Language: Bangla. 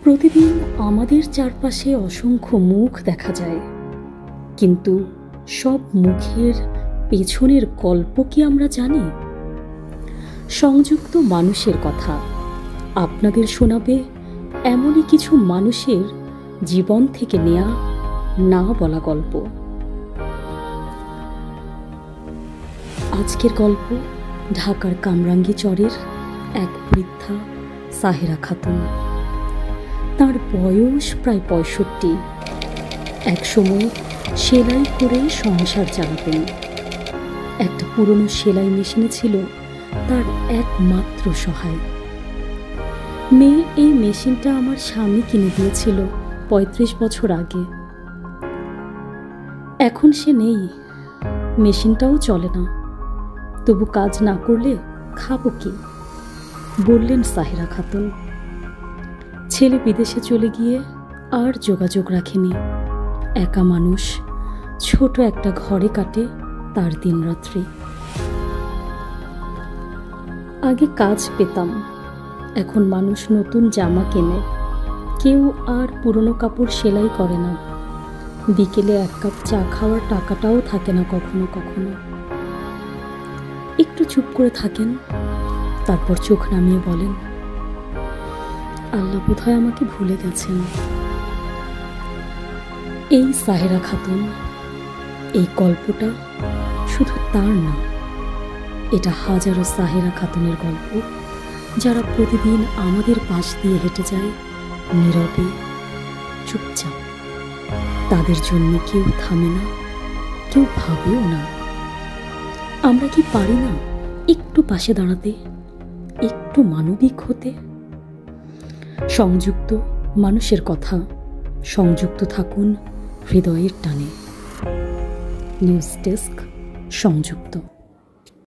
প্রতিদিন আমাদের চারপাশে অসংখ্য মুখ দেখা যায়, কিন্তু সব মুখের পেছনের গল্প কি আমরা জানি? সংযুক্ত মানুষের কথা আপনাদের শোনাবে এমনই কিছু মানুষের জীবন থেকে নেয়া না বলা গল্প। আজকের গল্প ঢাকার কামরাঙ্গীচরের এক বৃদ্ধা সাহেরা খাতুন। তার বয়স প্রায় ৬৫। একসময় সেলাই করে সংসার চালাতেন। একটা পুরনো সেলাই মেশিনে ছিল তার একমাত্র সহায়। মেয়ে এই মেশিনটা আমার স্বামী কিনে দিয়েছিল ৩৫ বছর আগে। এখন সে নেই, মেশিনটাও চলে না। তবু কাজ না করলে খাবো কি, বললেন সাহেরা খাতুন। ছেলে বিদেশে চলে গিয়ে আর যোগাযোগ রাখেনি। একা মানুষ, ছোট একটা ঘরে কাটে তার দিনরাত্রি। আগে কাজ পেতাম, এখন মানুষ নতুন জামা কেনে, কেউ আর পুরনো কাপড় সেলাই করে না। বিকেলে এক কাপ চা খাওয়ার টাকাটাও থাকে না কখনো কখনো। একটু চুপ করে থাকেন, তারপর চোখ নামিয়ে বলেন, আল্লাহ বোধহয় আমাকে ভুলে গেছেন। এই সাহেরা খাতুন, এই গল্পটা শুধু তার না, এটা হাজারো সাহেরা খাতুনের গল্প, যারা প্রতিদিন আমাদের পাশ দিয়ে হেঁটে যায় নীরবে, চুপচাপ। তাদের জন্য কেউ থামে না, কেউ ভাবেও না। আমরা কি পারি না একটু পাশে দাঁড়াতে, একটু মানবিক হতে? সংযুক্ত মানুষের কথা, সংযুক্ত থাকুন হৃদয়ের টানে। নিউজ ডেস্ক, সংযুক্ত।